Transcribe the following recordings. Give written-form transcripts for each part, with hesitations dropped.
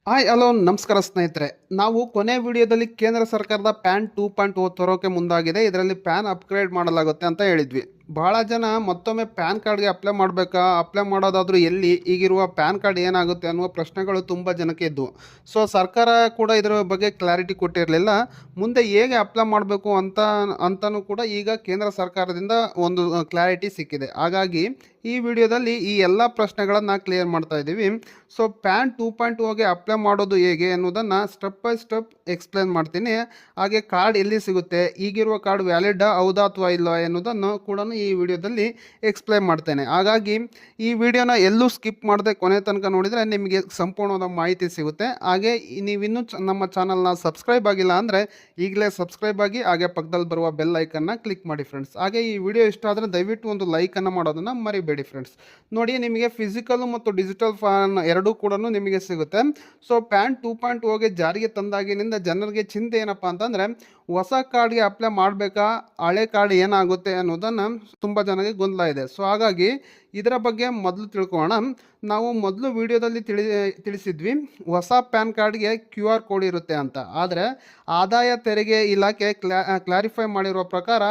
Hi hello ನಮಸ್ಕಾರ ಸ್ನೇಹಿತರೆ. ನಾವು ಕೊನೆ ವಿಡಿಯೋದಲ್ಲಿ ಕೇಂದ್ರ ಸರ್ಕಾರದ ಪ್ಯಾನ್ 2.0 ತರೋಕೆ ಮುಂದಾಗಿದೆ. ಇದರಲ್ಲಿ ಪ್ಯಾನ್ ಅಪ್ಗ್ರೇಡ್ ಮಾಡಲಾಗುತ್ತೆ ಅಂತ ಹೇಳಿದ್ವಿ. ಭಾಳ ಜನ ಮತ್ತೊಮ್ಮೆ ಪ್ಯಾನ್ ಕಾರ್ಡ್ಗೆ ಅಪ್ಲೈ ಮಾಡಬೇಕಾ, ಅಪ್ಲೈ ಮಾಡೋದಾದರೂ ಎಲ್ಲಿ, ಈಗಿರುವ ಪ್ಯಾನ್ ಕಾರ್ಡ್ ಏನಾಗುತ್ತೆ ಅನ್ನುವ ಪ್ರಶ್ನೆಗಳು ತುಂಬ ಜನಕ್ಕೆ ಇದ್ದವು. ಸೊ ಸರ್ಕಾರ ಕೂಡ ಇದರ ಬಗ್ಗೆ ಕ್ಲಾರಿಟಿ ಕೊಟ್ಟಿರಲಿಲ್ಲ. ಮುಂದೆ ಹೇಗೆ ಅಪ್ಲೈ ಮಾಡಬೇಕು ಅಂತಲೂ ಕೂಡ ಈಗ ಕೇಂದ್ರ ಸರ್ಕಾರದಿಂದ ಒಂದು ಕ್ಲಾರಿಟಿ ಸಿಕ್ಕಿದೆ. ಹಾಗಾಗಿ ಈ ವಿಡಿಯೋದಲ್ಲಿ ಈ ಎಲ್ಲ ಪ್ರಶ್ನೆಗಳನ್ನು ಕ್ಲಿಯರ್ ಮಾಡ್ತಾ ಇದ್ದೀವಿ. ಸೊ ಪ್ಯಾನ್ 2.0ಗೆ ಅಪ್ಲೈ ಮಾಡೋದು ಹೇಗೆ ಅನ್ನೋದನ್ನು ಸ್ಟೆಪ್ ಬೈ ಸ್ಟೆಪ್ ಎಕ್ಸ್ಪ್ಲೇನ್ ಮಾಡ್ತೀನಿ. ಹಾಗೆ ಕಾರ್ಡ್ ಎಲ್ಲಿ ಸಿಗುತ್ತೆ, ಈಗಿರುವ ಕಾರ್ಡ್ ವ್ಯಾಲಿಡ್ ಹೌದಾ ಅಥವಾ ಇಲ್ಲ ಎನ್ನುವುದನ್ನು ಕೂಡ ಈ ವಿಡಿಯೋದಲ್ಲಿ ಎಕ್ಸ್ಪ್ಲೇನ್ ಮಾಡ್ತೇನೆ. ಹಾಗಾಗಿ ಈ ವಿಡಿಯೋನ ಎಲ್ಲೂ ಸ್ಕಿಪ್ ಮಾಡದೆ ಕೊನೆ ತನಕ ನೋಡಿದರೆ ನಿಮಗೆ ಸಂಪೂರ್ಣವಾದ ಮಾಹಿತಿ ಸಿಗುತ್ತೆ. ಹಾಗೆ ನೀವಿನ್ನೂ ನಮ್ಮ ಚಾನಲ್ನ ಸಬ್ಸ್ಕ್ರೈಬ್ ಆಗಿಲ್ಲ ಅಂದರೆ ಈಗಲೇ ಸಬ್ಸ್ಕ್ರೈಬ್ ಆಗಿ, ಹಾಗೆ ಪಕ್ಕದಲ್ಲಿ ಬರುವ ಬೆಲ್ ಐಕನ್ನ ಕ್ಲಿಕ್ ಮಾಡಿ ಫ್ರೆಂಡ್ಸ್. ಹಾಗೆ ಈ ವಿಡಿಯೋ ಇಷ್ಟ ಆದರೆ ದಯವಿಟ್ಟು ಒಂದು ಲೈಕನ್ನು ಮಾಡೋದನ್ನು ಮರಿಬೇಡಿ ಫ್ರೆಂಡ್ಸ್. ನೋಡಿ, ನಿಮಗೆ ಫಿಸಿಕಲ್ ಮತ್ತು ಡಿಜಿಟಲ್ ಫಾನ್ ಎರಡೂ ಕೂಡ ನಿಮಗೆ ಸಿಗುತ್ತೆ. ಸೊ ಪ್ಯಾನ್ 2.0ಗೆ ಜಾರಿಗೆ ತಂದಾಗಿನಿಂದ ಜನರಿಗೆ ಚಿಂತೆ ಏನಪ್ಪ ಅಂತಂದರೆ, ಹೊಸ ಕಾರ್ಡ್ಗೆ ಅಪ್ಲೈ ಮಾಡಬೇಕಾ, ಹಳೆ ಕಾರ್ಡ್ ಏನಾಗುತ್ತೆ ಅನ್ನೋದನ್ನು ತುಂಬ ಜನಕ್ಕೆ ಗೊಂದಲ ಇದೆ. ಸೊ ಹಾಗಾಗಿ ಇದರ ಬಗ್ಗೆ ಮೊದಲು ತಿಳ್ಕೊಳ್ಳೋಣ. ನಾವು ಮೊದಲು ವಿಡಿಯೋದಲ್ಲಿ ತಿಳಿಸಿದ್ವಿ ಹೊಸ ಪ್ಯಾನ್ ಕಾರ್ಡ್ಗೆ QR ಕೋಡ್ ಇರುತ್ತೆ ಅಂತ. ಆದರೆ ಆದಾಯ ತೆರಿಗೆ ಇಲಾಖೆ ಕ್ಲಾರಿಫೈ ಮಾಡಿರುವ ಪ್ರಕಾರ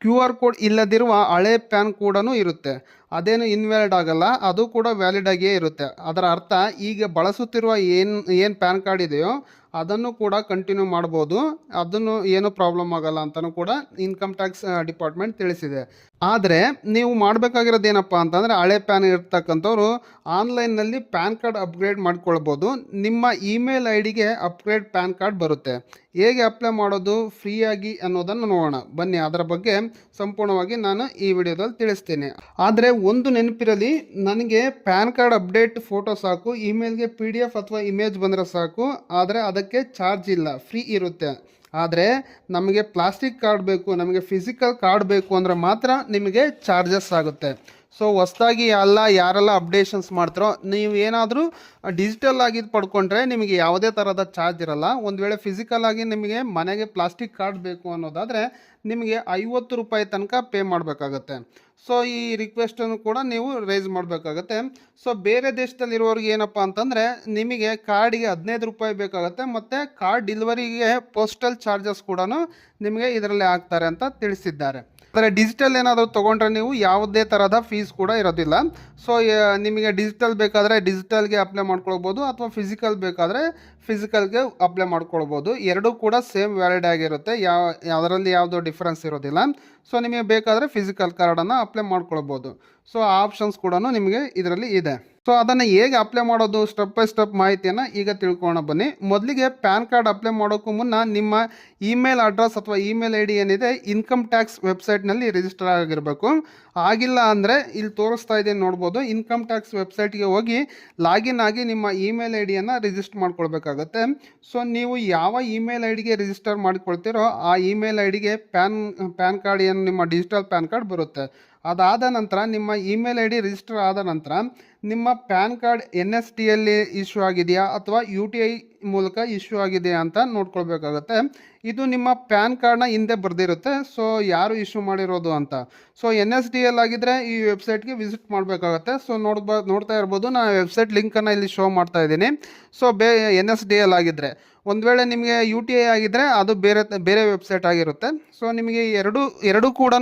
QR ಕೋಡ್ ಇಲ್ಲದಿರುವ ಹಳೆ ಪ್ಯಾನ್ ಕೂಡ ಇರುತ್ತೆ. ಅದೇನು ಇನ್ವ್ಯಾಲಿಡ್ ಆಗಲ್ಲ, ಅದು ಕೂಡ ವ್ಯಾಲಿಡ್ ಆಗಿಯೇ ಇರುತ್ತೆ. ಅದರ ಅರ್ಥ ಈಗ ಬಳಸುತ್ತಿರುವ ಏನು ಪ್ಯಾನ್ ಕಾರ್ಡ್ ಇದೆಯೋ ಅದನ್ನು ಕೂಡ ಕಂಟಿನ್ಯೂ ಮಾಡ್ಬೋದು, ಅದನ್ನು ಏನು ಪ್ರಾಬ್ಲಮ್ ಆಗಲ್ಲ ಅಂತಲೂ ಕೂಡ ಇನ್ಕಮ್ ಟ್ಯಾಕ್ಸ್ ಡಿಪಾರ್ಟ್ಮೆಂಟ್ ತಿಳಿಸಿದೆ. ಆದರೆ ನೀವು ಮಾಡಬೇಕಾಗಿರೋದು ಏನಪ್ಪ ಅಂತಂದರೆ, ಹಳೆ ಪ್ಯಾನ್ ಇರ್ತಕ್ಕಂಥವ್ರು ಆನ್ಲೈನ್ನಲ್ಲಿ ಪ್ಯಾನ್ ಕಾರ್ಡ್ ಅಪ್ಗ್ರೇಡ್ ಮಾಡ್ಕೊಳ್ಬೋದು. ನಿಮ್ಮ ಇಮೇಲ್ ID ಗೆ ಅಪ್ಗ್ರೇಡ್ ಪ್ಯಾನ್ ಕಾರ್ಡ್ ಬರುತ್ತೆ. ಹೇಗೆ ಅಪ್ಲೈ ಮಾಡೋದು ಫ್ರೀಯಾಗಿ ಅನ್ನೋದನ್ನು ನೋಡೋಣ ಬನ್ನಿ. ಅದರ ಬಗ್ಗೆ ಸಂಪೂರ್ಣವಾಗಿ ನಾನು ಈ ವಿಡಿಯೋದಲ್ಲಿ ತಿಳಿಸ್ತೀನಿ. ಆದರೆ ಒಂದು ನೆನಪಿರಲಿ, ನನಗೆ ಪ್ಯಾನ್ ಕಾರ್ಡ್ ಅಪ್ಡೇಟ್ ಫೋಟೋ ಸಾಕು, ಇಮೇಲ್ಗೆ PDF ಅಥವಾ ಇಮೇಜ್ ಬಂದರೆ ಸಾಕು. ಆದರೆ ಅದಕ್ಕೆ ಚಾರ್ಜ್ ಇಲ್ಲ, ಫ್ರೀ ಇರುತ್ತೆ. ಆದರೆ ನಮಗೆ ಪ್ಲಾಸ್ಟಿಕ್ ಕಾರ್ಡ್ ಬೇಕು, ನಮಗೆ ಫಿಸಿಕಲ್ ಕಾರ್ಡ್ ಬೇಕು ಅಂದರೆ ಮಾತ್ರ ನಿಮಗೆ ಚಾರ್ಜಸ್ ಆಗುತ್ತೆ. ಸೊ ಹೊಸದಾಗಿ ಯಾರೆಲ್ಲ ಅಪ್ಡೇಷನ್ಸ್ ಮಾಡ್ತಾರೋ, ನೀವು ಏನಾದರೂ ಡಿಜಿಟಲ್ ಆಗಿ ಪಡ್ಕೊಂಡ್ರೆ ನಿಮಗೆ ಯಾವುದೇ ಥರದ ಚಾರ್ಜ್ ಇರಲ್ಲ. ಒಂದು ವೇಳೆ ಫಿಸಿಕಲ್ ಆಗಿ ನಿಮಗೆ ಮನೆಗೆ ಪ್ಲಾಸ್ಟಿಕ್ ಕಾರ್ಡ್ ಬೇಕು ಅನ್ನೋದಾದರೆ ನಿಮಗೆ 50 ರೂಪಾಯಿ ತನಕ ಪೇ ಮಾಡಬೇಕಾಗತ್ತೆ. ಸೊ ಈ ರಿಕ್ವೆಸ್ಟನ್ನು ಕೂಡ ನೀವು ರೇಸ್ ಮಾಡಬೇಕಾಗತ್ತೆ. ಸೊ ಬೇರೆ ದೇಶದಲ್ಲಿರೋರಿಗೆ ಏನಪ್ಪ ಅಂತಂದರೆ, ನಿಮಗೆ ಕಾರ್ಡಿಗೆ 15 ರೂಪಾಯಿ ಬೇಕಾಗುತ್ತೆ, ಮತ್ತು ಕಾರ್ಡ್ ಡೆಲಿವರಿಗೆ ಪೋಸ್ಟಲ್ ಚಾರ್ಜಸ್ ಕೂಡ ನಿಮಗೆ ಇದರಲ್ಲಿ ಹಾಕ್ತಾರೆ ಅಂತ ತಿಳಿಸಿದ್ದಾರೆ. ಆದರೆ ಡಿಜಿಟಲ್ ಏನಾದರೂ ತೊಗೊಂಡ್ರೆ ನೀವು ಯಾವುದೇ ಥರದ ಫೀಸ್ ಕೂಡ ಇರೋದಿಲ್ಲ. ಸೊ ನಿಮಗೆ ಡಿಜಿಟಲ್ ಬೇಕಾದರೆ ಡಿಜಿಟಲ್ಗೆ ಅಪ್ಲೈ ಮಾಡ್ಕೊಳ್ಬೋದು, ಅಥವಾ ಫಿಸಿಕಲ್ ಬೇಕಾದರೆ ಫಿಸಿಕಲ್ಗೆ ಅಪ್ಲೈ ಮಾಡ್ಕೊಳ್ಬೋದು. ಎರಡೂ ಕೂಡ ಸೇಮ್ ವ್ಯಾಲಿಡ್ ಆಗಿರುತ್ತೆ, ಅದರಲ್ಲಿ ಯಾವುದೋ ಡಿಫ್ರೆನ್ಸ್ ಇರೋದಿಲ್ಲ. ಸೊ ನಿಮಗೆ ಬೇಕಾದರೆ ಫಿಸಿಕಲ್ ಕಾರ್ಡನ್ನು ಅಪ್ಲೈ ಮಾಡ್ಕೊಳ್ಬೋದು. ಸೊ ಆಪ್ಷನ್ಸ್ ಕೂಡ ನಿಮಗೆ ಇದರಲ್ಲಿ ಇದೆ. ಸೊ ಅದನ್ನು ಹೇಗೆ ಅಪ್ಲೈ ಮಾಡೋದು, ಸ್ಟೆಪ್ ಬೈ ಸ್ಟೆಪ್ ಮಾಹಿತಿಯನ್ನು ಈಗ ತಿಳ್ಕೊಳ್ಳೋಣ ಬನ್ನಿ. ಮೊದಲಿಗೆ ಪ್ಯಾನ್ ಕಾರ್ಡ್ ಅಪ್ಲೈ ಮಾಡೋಕ್ಕೂ ಮುನ್ನ ನಿಮ್ಮ ಇಮೇಲ್ ಅಡ್ರೆಸ್ ಅಥವಾ ಇಮೇಲ್ ID ಏನಿದೆ ಇನ್ಕಮ್ ಟ್ಯಾಕ್ಸ್ ವೆಬ್ಸೈಟ್ನಲ್ಲಿ ರಿಜಿಸ್ಟರ್ ಆಗಿರಬೇಕು. ಆಗಿಲ್ಲ ಅಂದರೆ ಇಲ್ಲಿ ತೋರಿಸ್ತಾ ಇದೆ ನೋಡ್ಬೋದು, ಇನ್ಕಮ್ ಟ್ಯಾಕ್ಸ್ ವೆಬ್ಸೈಟ್ಗೆ ಹೋಗಿ ಲಾಗಿನ್ ಆಗಿ ನಿಮ್ಮ ಇಮೇಲ್ ID ರಿಜಿಸ್ಟರ್ ಮಾಡ್ಕೊಳ್ಬೇಕಾಗತ್ತೆ. ಸೊ ನೀವು ಯಾವ ಇಮೇಲ್ ID ಗೆ ರಿಜಿಸ್ಟರ್ ಮಾಡಿಕೊಳ್ತೀರೋ ಆ ಇಮೇಲ್ ID ಗೆ ಪ್ಯಾನ್ ಕಾರ್ಡ್ ಏನು ನಿಮ್ಮ ಡಿಜಿಟಲ್ ಪ್ಯಾನ್ ಕಾರ್ಡ್ ಬರುತ್ತೆ. ಅದಾದ ನಂತರ ನಿಮ್ಮ ಇಮೇಲ್ ID ರಿಜಿಸ್ಟರ್ ಆದ ನಂತರ ನಿಮ್ಮ ಪ್ಯಾನ್ ಕಾರ್ಡ್ NSDL ಇಶ್ಯೂ ಆಗಿದೆಯಾ ಅಥವಾ UTI ಮೂಲಕ ಇಶ್ಯೂ ಆಗಿದೆಯಾ ಅಂತ ನೋಡ್ಕೊಳ್ಬೇಕಾಗತ್ತೆ. ಇದು ನಿಮ್ಮ ಪ್ಯಾನ್ ಕಾರ್ಡ್ನ ಹಿಂದೆ ಬರೆದಿರುತ್ತೆ, ಸೊ ಯಾರು ಇಶ್ಯೂ ಮಾಡಿರೋದು ಅಂತ. ಸೊ NSDL ಆಗಿದ್ದರೆ ಈ ವೆಬ್ಸೈಟ್ಗೆ ವಿಸಿಟ್ ಮಾಡಬೇಕಾಗತ್ತೆ. ಸೊ ನೋಡ್ತಾ ಇರ್ಬೋದು, ನಾನು ವೆಬ್ಸೈಟ್ ಲಿಂಕನ್ನು ಇಲ್ಲಿ ಶೋ ಮಾಡ್ತಾ ಇದ್ದೀನಿ. ಸೊ NSDL ಆಗಿದ್ದರೆ, ಒಂದು ವೇಳೆ ನಿಮಗೆ UTI ಆಗಿದ್ದರೆ ಅದು ಬೇರೆ ವೆಬ್ಸೈಟ್ ಆಗಿರುತ್ತೆ. ಸೊ ನಿಮಗೆ ಎರಡೂ ಕೂಡ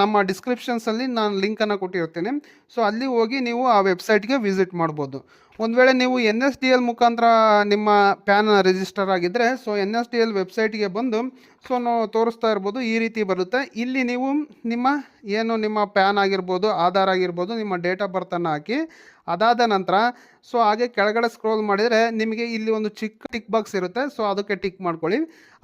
ನಮ್ಮ ಡಿಸ್ಕ್ರಿಪ್ಷನ್ಸಲ್ಲಿ ನಾನು ಲಿಂಕನ್ನು ಕೊಟ್ಟಿರ್ತೀನಿ. ಸೊ ಅಲ್ಲಿ ಹೋಗಿ ನೀವು ಆ ವೆಬ್ಸೈಟ್ಗೆ ವಿಸಿಟ್ ಮಾಡ್ಬೋದು. ಒಂದು ವೇಳೆ ನೀವು NSDL ಮುಖಾಂತರ ನಿಮ್ಮ ಪ್ಯಾನ್ ರಿಜಿಸ್ಟರ್ ಆಗಿದ್ದರೆ, ಸೊ NSDL ವೆಬ್ಸೈಟ್ಗೆ ಬಂದು ಸೊ ನಾವು ತೋರಿಸ್ತಾ ಇರ್ಬೋದು, ಈ ರೀತಿ ಬರುತ್ತೆ. ಇಲ್ಲಿ ನೀವು ನಿಮ್ಮ ಪ್ಯಾನ್ ಆಗಿರ್ಬೋದು, ಆಧಾರ್ ಆಗಿರ್ಬೋದು, ನಿಮ್ಮ ಡೇಟ್ ಆಫ್ ಬರ್ತನ್ನು ಹಾಕಿ, ಅದಾದ ನಂತರ ಸೊ ಹಾಗೆ ಕೆಳಗಡೆ ಸ್ಕ್ರೋಲ್ ಮಾಡಿದರೆ ನಿಮಗೆ ಇಲ್ಲಿ ಒಂದು ಚಿಕ್ಕ ಟಿಕ್ ಬಾಕ್ಸ್ ಇರುತ್ತೆ. ಸೊ ಅದಕ್ಕೆ ಟಿಕ್ ಮಾಡ್ಕೊಳ್ಳಿ.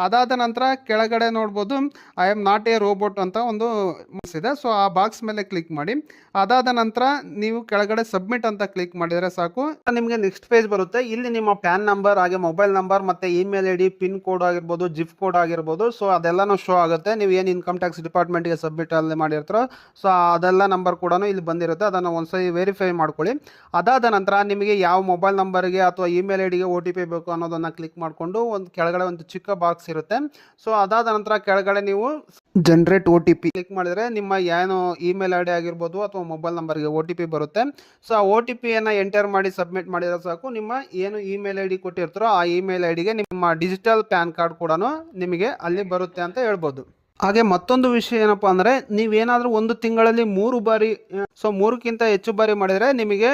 ಅದಾದ ನಂತರ ಕೆಳಗಡೆ ನೋಡ್ಬೋದು, I am not A robot ಅಂತ ಒಂದು ಬಾಕ್ಸ್ ಇದೆ. ಸೊ ಆ ಬಾಕ್ಸ್ ಮೇಲೆ ಕ್ಲಿಕ್ ಮಾಡಿ. ಅದಾದ ನಂತರ ನೀವು ಕೆಳಗಡೆ ಸಬ್ಮಿಟ್ ಅಂತ ಕ್ಲಿಕ್ ಮಾಡಿದರೆ ಸಾಕು, ನಿಮಗೆ ನೆಕ್ಸ್ಟ್ ಪೇಜ್ ಬರುತ್ತೆ. ಇಲ್ಲಿ ನಿಮ್ಮ ಪ್ಯಾನ್ ನಂಬರ್, ಹಾಗೆ ಮೊಬೈಲ್ ನಂಬರ್, ಮತ್ತು ಇಮೇಲ್ ID, ಪಿನ್ ಕೋಡ್ ಆಗಿರ್ಬೋದು, ಜಿಪ್ ಕೋಡ್ ಆಗಿರ್ಬೋದು, ಸೊ ಅದೆಲ್ಲನೂ ಶೋ ಆಗುತ್ತೆ. ನೀವು ಏನು ಇನ್ಕಮ್ ಟ್ಯಾಕ್ಸ್ ಡಿಪಾರ್ಟ್ಮೆಂಟ್ಗೆ ಸಬ್ಮಿಟ್ ಅಲ್ಲಿ ಮಾಡಿರ್ತೀರೋ ಸೊ ಅದೆಲ್ಲ ನಂಬರ್ ಕೂಡ ಇಲ್ಲಿ ಬಂದಿರುತ್ತೆ. ಅದನ್ನು ಒಂದ್ಸರಿ ವೆರಿಫೈ ಮಾಡ್ಕೊಳ್ಳಿ. ಅದಾದ ನಂತರ ನಿಮಗೆ ಯಾವ ಮೊಬೈಲ್ ನಂಬರ್ಗೆ ಅಥವಾ ಇಮೇಲ್ ಐ ಡಿಗೆ OTP ಬೇಕು ಅನ್ನೋದನ್ನು ಕ್ಲಿಕ್ ಮಾಡಿಕೊಂಡು ಒಂದು ಕೆಳಗಡೆ ಒಂದು ಚಿಕ್ಕ ಬಾಕ್ಸ್ ಇರುತ್ತೆ. ಸೊ ಅದಾದ ನಂತರ ಕೆಳಗಡೆ ನೀವು ಜನರೇಟ್ OTP ಕ್ಲಿಕ್ ಮಾಡಿದರೆ ನಿಮ್ಮ ಏನು ಇಮೇಲ್ ಐ ಡಿ ಆಗಿರ್ಬೋದು ಅಥವಾ ಮೊಬೈಲ್ ನಂಬರ್ಗೆ OTP ಬರುತ್ತೆ. ಸೊ ಆ OTPಯನ್ನು ಎಂಟರ್ ಮಾಡಿ ಸಬ್ಮಿಟ್ ಮಾಡಿದ್ರೆ ಸಾಕು, ನಿಮ್ಮ ಏನು ಇಮೇಲ್ ಐ ಡಿ ಕೊಟ್ಟಿರ್ತಾರೋ ಆ ಇಮೇಲ್ ಐ ಡಿಗೆ ನಿಮ್ಮ ಡಿಜಿಟಲ್ ಪ್ಯಾನ್ ಕಾರ್ಡ್ ಕೂಡ ನಿಮಗೆ ಅಲ್ಲಿ ಬರುತ್ತೆ ಅಂತ ಹೇಳ್ಬೋದು. ಹಾಗೆ ಮತ್ತೊಂದು ವಿಷಯ ಏನಪ್ಪ ಅಂದರೆ, ನೀವೇನಾದರೂ ಒಂದು ತಿಂಗಳಲ್ಲಿ 3 ಬಾರಿ ಸೊ 3ಕ್ಕಿಂತ ಹೆಚ್ಚು ಬಾರಿ ಮಾಡಿದರೆ ನಿಮಗೆ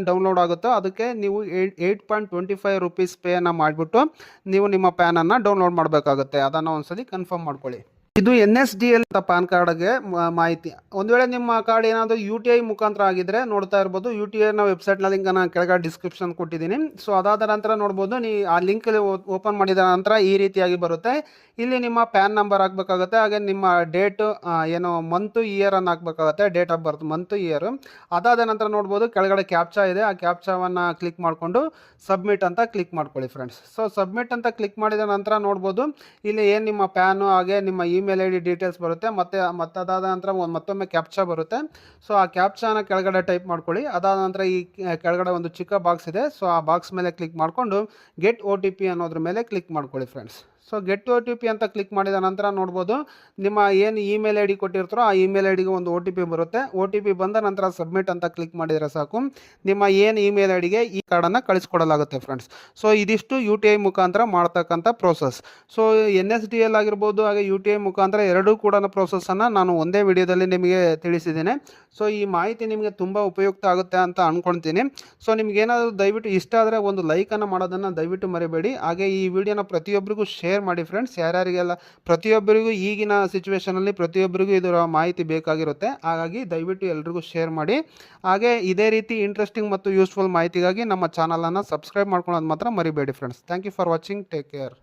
ಡೌನ್ಲೋಡ್ ಆಗುತ್ತೋ ಅದಕ್ಕೆ ನೀವು 8.25 ರೂಪೀಸ್ ಪೇಯನ್ನು ಮಾಡಿಬಿಟ್ಟು ನೀವು ನಿಮ್ಮ ಪ್ಯಾನನ್ನು ಡೌನ್ಲೋಡ್ ಮಾಡಬೇಕಾಗುತ್ತೆ. ಅದನ್ನು ಒಂದ್ಸಲಿ ಕನ್ಫರ್ಮ್ ಮಾಡ್ಕೊಳ್ಳಿ. ಇದು NSDL ಅಂತ ಪ್ಯಾನ್ ಕಾರ್ಡ್ಗೆ ಮಾಹಿತಿ. ಒಂದು ವೇಳೆ ನಿಮ್ಮ ಕಾರ್ಡ್ ಏನಾದರೂ UTI ಮುಖಾಂತರ ಆಗಿದ್ರೆ ನೋಡ್ತಾ ಇರ್ಬೋದು. UTIನ ವೆಬ್ಸೈಟ್ನ ಲಿಂಕ್ ನಾನು ಕೆಳಗಡೆ ಡಿಸ್ಕ್ರಿಪ್ಷನ್ ಕೊಟ್ಟಿದ್ದೀನಿ. ಸೊ ಅದಾದ ನಂತರ ನೋಡ್ಬೋದು, ನೀವು ಆ ಲಿಂಕಲ್ಲಿ ಓಪನ್ ಮಾಡಿದ ನಂತರ ಈ ರೀತಿಯಾಗಿ ಬರುತ್ತೆ. ಇಲ್ಲಿ ನಿಮ್ಮ ಪ್ಯಾನ್ ನಂಬರ್ ಹಾಕಬೇಕಾಗುತ್ತೆ. ಹಾಗೆ ನಿಮ್ಮ ಡೇಟು ಏನು ಮಂತು ಇಯರನ್ನು ಹಾಕಬೇಕಾಗುತ್ತೆ, date of birth month year. ಅದಾದ ನಂತರ ನೋಡ್ಬೋದು ಕೆಳಗಡೆ ಕ್ಯಾಪ್ಚಾ ಇದೆ. ಆ ಕ್ಯಾಪ್ಚಾವನ್ನು ಕ್ಲಿಕ್ ಮಾಡಿಕೊಂಡು ಸಬ್ಮಿಟ್ ಅಂತ ಕ್ಲಿಕ್ ಮಾಡ್ಕೊಳ್ಳಿ ಫ್ರೆಂಡ್ಸ್. ಸೊ ಸಬ್ಮಿಟ್ ಅಂತ ಕ್ಲಿಕ್ ಮಾಡಿದ ನಂತರ ನೋಡ್ಬೋದು ಇಲ್ಲಿ ಏನು ನಿಮ್ಮ ಪ್ಯಾನು ಹಾಗೆ ನಿಮ್ಮ ಇಮೇಲ್ ಐ ಡಿ ಡೀಟೇಲ್ಸ್ ಬರುತ್ತೆ. ಮತ್ತೆ ಅದಾದ ನಂತರ ಮತ್ತೊಮ್ಮೆ ಕ್ಯಾಪ್ಚಾ ಬರುತ್ತೆ. ಸೊ ಆ ಕ್ಯಾಪ್ಚಾನ ಕೆಳಗಡೆ ಟೈಪ್ ಮಾಡ್ಕೊಳ್ಳಿ. ಅದಾದ ನಂತರ ಈ ಕೆಳಗಡೆ ಒಂದು ಚಿಕ್ಕ ಬಾಕ್ಸ್ ಇದೆ. ಸೊ ಆ ಬಾಕ್ಸ್ ಮೇಲೆ ಕ್ಲಿಕ್ ಮಾಡಿಕೊಂಡು ಗೆಟ್ OTP ಅನ್ನೋದ್ರ ಮೇಲೆ ಕ್ಲಿಕ್ ಮಾಡ್ಕೊಳ್ಳಿ ಫ್ರೆಂಡ್ಸ್. ಸೊ ಗೆಟ್ OTP ಅಂತ ಕ್ಲಿಕ್ ಮಾಡಿದ ನಂತರ ನೋಡ್ಬೋದು ನಿಮ್ಮ ಏನು ಇಮೇಲ್ ಐ ಡಿ ಕೊಟ್ಟಿರ್ತಾರೋ ಆ ಇಮೇಲ್ ಐ ಡಿಗೆ ಒಂದು OTP ಬರುತ್ತೆ. OTP ಬಂದ ನಂತರ ಸಬ್ಮಿಟ್ ಅಂತ ಕ್ಲಿಕ್ ಮಾಡಿದರೆ ಸಾಕು, ನಿಮ್ಮ ಏನು ಇಮೇಲ್ ಐ ಡಿಗೆ ಈ ಕಾರ್ಡನ್ನು ಕಳಿಸ್ಕೊಡಲಾಗುತ್ತೆ ಫ್ರೆಂಡ್ಸ್. ಸೊ ಇದಿಷ್ಟು UTI ಮುಖಾಂತರ ಮಾಡ್ತಕ್ಕಂಥ ಪ್ರೋಸೆಸ್. ಸೊ NSDL ಆಗಿರ್ಬೋದು ಹಾಗೆ UTI ಮುಖಾಂತರ ಎರಡೂ ಕೂಡ ಪ್ರೋಸೆಸ್ಸನ್ನು ನಾನು ಒಂದೇ ವಿಡಿಯೋದಲ್ಲಿ ನಿಮಗೆ ತಿಳಿಸಿದ್ದೇನೆ. ಸೊ ಈ ಮಾಹಿತಿ ನಿಮಗೆ ತುಂಬ ಉಪಯುಕ್ತ ಆಗುತ್ತೆ ಅಂತ ಅಂದ್ಕೊಳ್ತೀನಿ. ಸೊ ನಿಮಗೇನಾದರೂ ದಯವಿಟ್ಟು ಇಷ್ಟ ಆದರೆ ಒಂದು ಲೈಕನ್ನು ಮಾಡೋದನ್ನು ದಯವಿಟ್ಟು ಮರಿಬೇಡಿ. ಹಾಗೆ ಈ ವಿಡಿಯೋನ ಪ್ರತಿಯೊಬ್ಬರಿಗೂ ಶೇರ್ ಮಾಡಿ ಫ್ರೆಂಡ್ಸ್. ಯಾರ್ಯಾರಿಗೆಲ್ಲ ಪ್ರತಿಯೊಬ್ಬರಿಗೂ ಈಗಿನ ಸಿಚುವೇಷನಲ್ಲಿ ಪ್ರತಿಯೊಬ್ಬರಿಗೂ ಇದರ ಮಾಹಿತಿ ಬೇಕಾಗಿರುತ್ತೆ. ಹಾಗಾಗಿ ದಯವಿಟ್ಟು ಎಲ್ರಿಗೂ ಶೇರ್ ಮಾಡಿ. ಹಾಗೆ ಇದೇ ರೀತಿ ಇಂಟ್ರೆಸ್ಟಿಂಗ್ ಮತ್ತು ಯೂಸ್ಫುಲ್ ಮಾಹಿತಿಗಾಗಿ ನಮ್ಮ ಚಾನಲನ್ನು ಸಬ್ಸ್ಕ್ರೈಬ್ ಮಾಡ್ಕೊಳ್ಳೋದು ಮಾತ್ರ ಮರಿಬೇಡಿ friends. Thank you for watching. Take care.